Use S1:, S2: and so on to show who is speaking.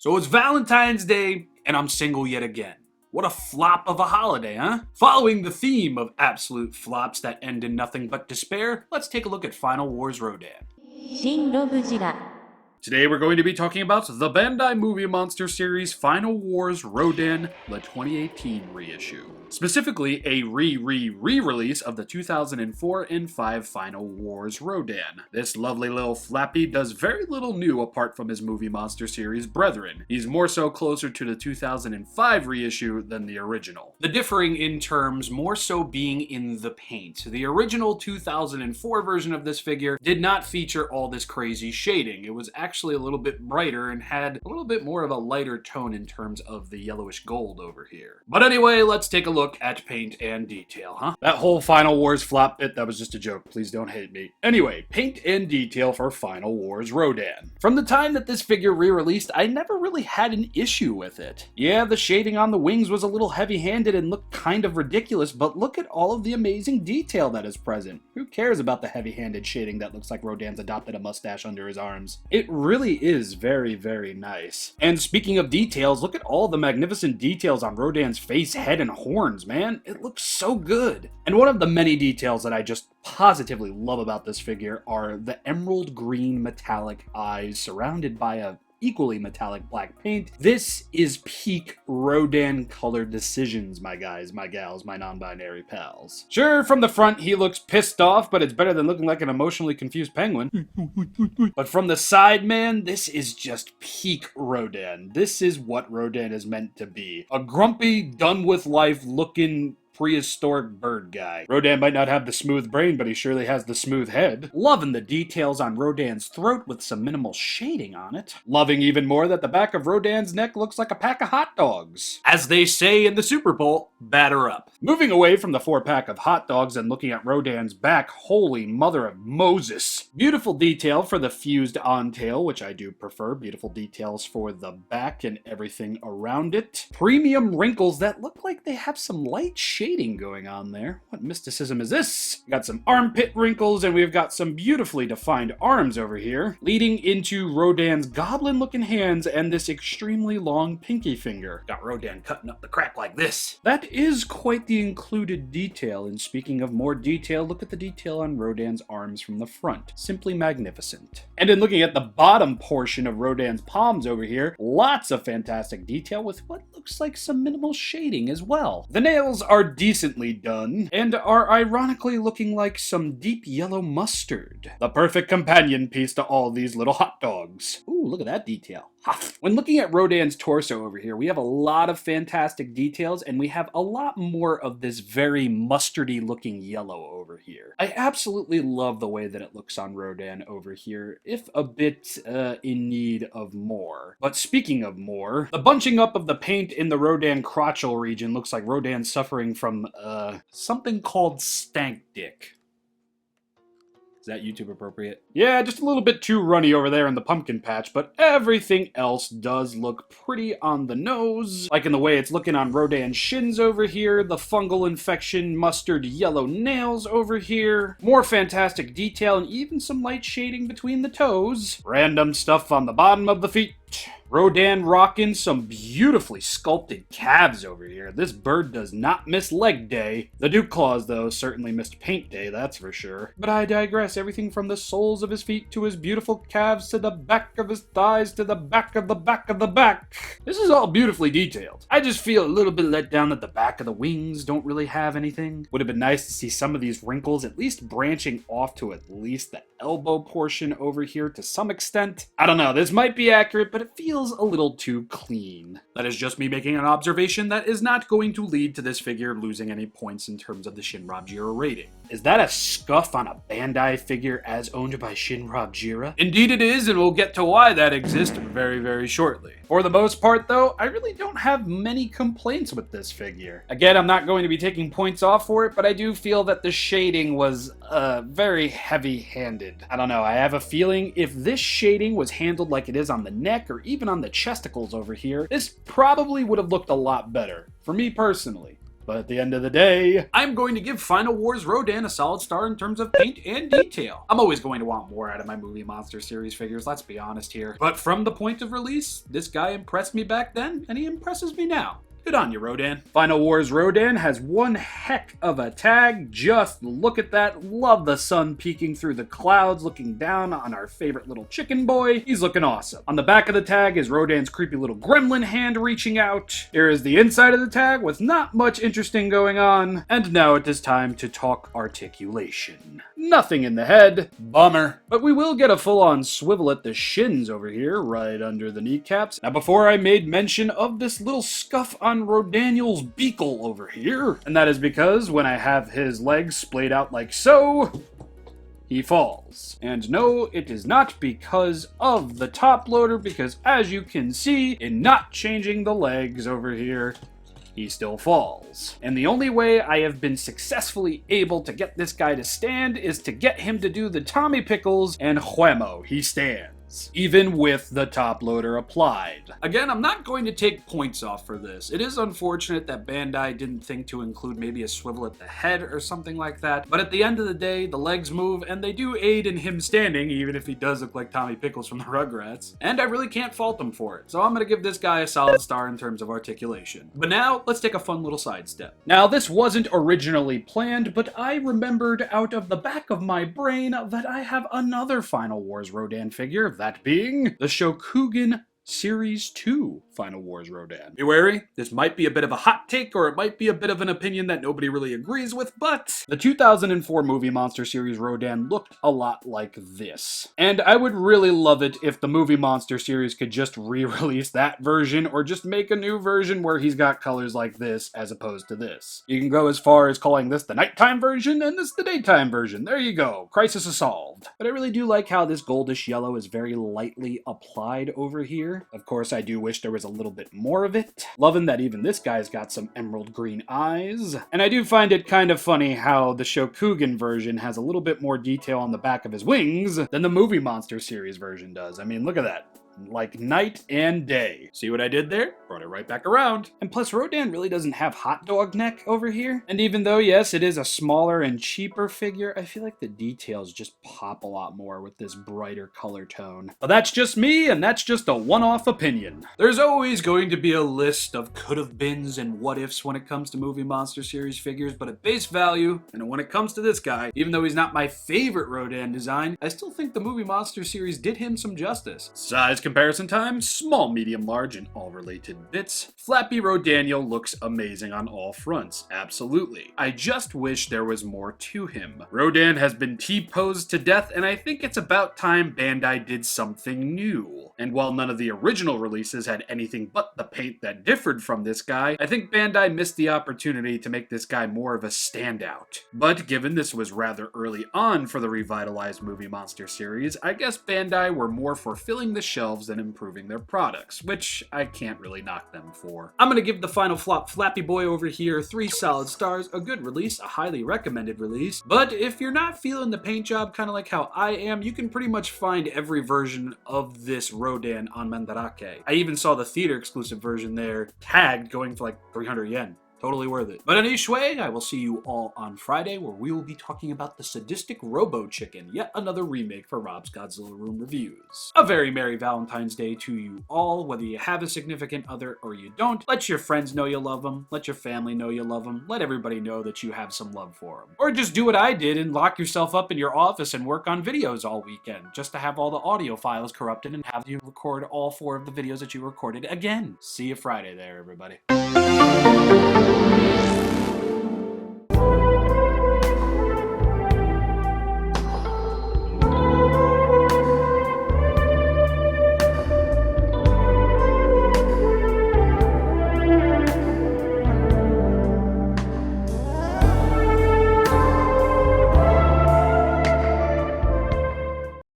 S1: So it's Valentine's Day, and I'm single yet again. What a flop of a holiday, huh? Following the theme of absolute flops that end in nothing but despair, let's take a look at Final Wars Rodan.
S2: ShinRobjira.
S1: Today we're going to be talking about the Bandai Movie Monster series Final Wars Rodan, the 2018 reissue. Specifically, a re-release of the 2004 and 5 Final Wars Rodan. This lovely little flappy does very little new apart from his Movie Monster series brethren. He's more so closer to the 2005 reissue than the original. The differing in terms more so being in the paint. The original 2004 version of this figure did not feature all this crazy shading. It was actually a little bit brighter and had a little bit more of a lighter tone in terms of the yellowish gold over here. But anyway, let's take a look at paint and detail, huh? That whole Final Wars flop bit, that was just a joke. Please don't hate me. Anyway, paint and detail for Final Wars Rodan. From the time that this figure re-released, I never really had an issue with it. Yeah, the shading on the wings was a little heavy-handed and looked kind of ridiculous, but look at all of the amazing detail that is present. Who cares about the heavy-handed shading that looks like Rodan's adopted a mustache under his arms? It really is very, very nice. And speaking of details, look at all the magnificent details on Rodan's face, head, and horns, man. It looks so good. And one of the many details that I just positively love about this figure are the emerald green metallic eyes surrounded by a equally metallic black paint. This is peak Rodan color decisions, my guys, my gals, my non-binary pals. Sure, from the front he looks pissed off, but it's better than looking like an emotionally confused penguin. But from the side, man, this is just peak Rodan. This is what Rodan is meant to be. A grumpy, done with life looking prehistoric bird guy. Rodan might not have the smooth brain, but he surely has the smooth head. Loving the details on Rodan's throat with some minimal shading on it. Loving even more that the back of Rodan's neck looks like a pack of hot dogs. As they say in the Super Bowl, batter up. Moving away from the 4-pack of hot dogs and looking at Rodan's back, holy mother of Moses. Beautiful detail for the fused on tail, which I do prefer. Beautiful details for the back and everything around it. Premium wrinkles that look like they have some light shading going on there. What mysticism is this? We got some armpit wrinkles and we've got some beautifully defined arms over here, leading into Rodan's goblin-looking hands and this extremely long pinky finger. Got Rodan cutting up the crap like this. That is quite the included detail, and speaking of more detail, look at the detail on Rodan's arms from the front. Simply magnificent. And in looking at the bottom portion of Rodan's palms over here, lots of fantastic detail with what looks like some minimal shading as well. The nails are decently done, and are ironically looking like some deep yellow mustard. The perfect companion piece to all these little hot dogs. Ooh, look at that detail. When looking at Rodan's torso over here, we have a lot of fantastic details, and we have a lot more of this very mustardy looking yellow over here. I absolutely love the way that it looks on Rodan over here, if a bit in need of more. But speaking of more, the bunching up of the paint in the Rodan crotchal region looks like Rodan suffering from something called stank dick. Is that YouTube appropriate? Yeah, just a little bit too runny over there in the pumpkin patch, but everything else does look pretty on the nose. Like in the way it's looking on Rodan's shins over here, the fungal infection mustard yellow nails over here, more fantastic detail and even some light shading between the toes. Random stuff on the bottom of the feet. Rodan rocking some beautifully sculpted calves over here. This bird does not miss leg day. The Duke Claws, though, certainly missed paint day, that's for sure. But I digress. Everything from the soles of his feet to his beautiful calves to the back of his thighs to the back of the back of the back. This is all beautifully detailed. I just feel a little bit let down that the back of the wings don't really have anything. Would have been nice to see some of these wrinkles at least branching off to at least the elbow portion over here to some extent. I don't know, this might be accurate, but it feels a little too clean. That is just me making an observation that is not going to lead to this figure losing any points in terms of the ShinRobjira rating. Is that a scuff on a Bandai figure as owned by ShinRobjira? Indeed it is, and we'll get to why that exists very, very shortly. For the most part, though, I really don't have many complaints with this figure. Again, I'm not going to be taking points off for it, but I do feel that the shading was very heavy-handed. I don't know, I have a feeling if this shading was handled like it is on the neck or even on the chesticles over here, this probably would have looked a lot better, for me personally. But at the end of the day, I'm going to give Final Wars Rodan a solid star in terms of paint and detail. I'm always going to want more out of my Movie Monster Series figures, let's be honest here. But from the point of release, this guy impressed me back then, and he impresses me now. Good on you, Rodan. Final Wars Rodan has one heck of a tag. Just look at that. Love the sun peeking through the clouds, looking down on our favorite little chicken boy. He's looking awesome. On the back of the tag is Rodan's creepy little gremlin hand reaching out. Here is the inside of the tag with not much interesting going on. And now it is time to talk articulation. Nothing in the head. Bummer. But we will get a full-on swivel at the shins over here, right under the kneecaps. Now, before I made mention of this little scuff on Rodaniel's beakle over here, and that is because when I have his legs splayed out like so, he falls. And no, it is not because of the top loader, because as you can see, in not changing the legs over here, he still falls. And the only way I have been successfully able to get this guy to stand is to get him to do the Tommy Pickles, and whammo, he stands. Even with the top loader applied. Again, I'm not going to take points off for this. It is unfortunate that Bandai didn't think to include maybe a swivel at the head or something like that, but at the end of the day, the legs move and they do aid in him standing, even if he does look like Tommy Pickles from the Rugrats. And I really can't fault him for it, so I'm gonna give this guy a solid star in terms of articulation. But now, let's take a fun little sidestep. Now, this wasn't originally planned, but I remembered out of the back of my brain that I have another Final Wars Rodan figure, that being the Shokugan Series 2 Final Wars Rodan. Be wary, this might be a bit of a hot take, or it might be a bit of an opinion that nobody really agrees with, but the 2004 Movie Monster Series Rodan looked a lot like this. And I would really love it if the Movie Monster Series could just re-release that version, or just make a new version where he's got colors like this as opposed to this. You can go as far as calling this the nighttime version and this the daytime version. There you go. Crisis is solved. But I really do like how this goldish yellow is very lightly applied over here. Of course, I do wish there was a little bit more of it. Loving that even this guy's got some emerald green eyes. And I do find it kind of funny how the Shokugan version has a little bit more detail on the back of his wings than the Movie Monster Series version does. I mean, look at that. Like night and day. See what I did there? Brought it right back around. And plus, Rodan really doesn't have hot dog neck over here. And even though, yes, it is a smaller and cheaper figure, I feel like the details just pop a lot more with this brighter color tone. But that's just me, and that's just a one-off opinion. There's always going to be a list of could-have-beens and what-ifs when it comes to Movie Monster Series figures, but at base value, and when it comes to this guy, even though he's not my favorite Rodan design, I still think the Movie Monster Series did him some justice. Size comparison time, small, medium, large, and all related bits. Flappy Rodaniel looks amazing on all fronts, absolutely. I just wish there was more to him. Rodan has been T-posed to death, and I think it's about time Bandai did something new. And while none of the original releases had anything but the paint that differed from this guy, I think Bandai missed the opportunity to make this guy more of a standout. But given this was rather early on for the revitalized Movie Monster series, I guess Bandai were more for filling the shelves than improving their products, which I can't really knock them for. I'm gonna give the final flop Flappy Boy over here 3 solid stars, a good release, a highly recommended release, but if you're not feeling the paint job kind of like how I am, you can pretty much find every version of this Rodan on Mandarake. I even saw the theater exclusive version there, tagged, going for like 300 yen. Totally worth it. But in each way, I will see you all on Friday, where we will be talking about the sadistic Robo Chicken, yet another remake for Rob's Godzilla Room reviews. A very Merry Valentine's Day to you all, whether you have a significant other or you don't. Let your friends know you love them. Let your family know you love them. Let everybody know that you have some love for them. Or just do what I did and lock yourself up in your office and work on videos all weekend, just to have all the audio files corrupted and have you record all 4 of the videos that you recorded again. See you Friday there, everybody.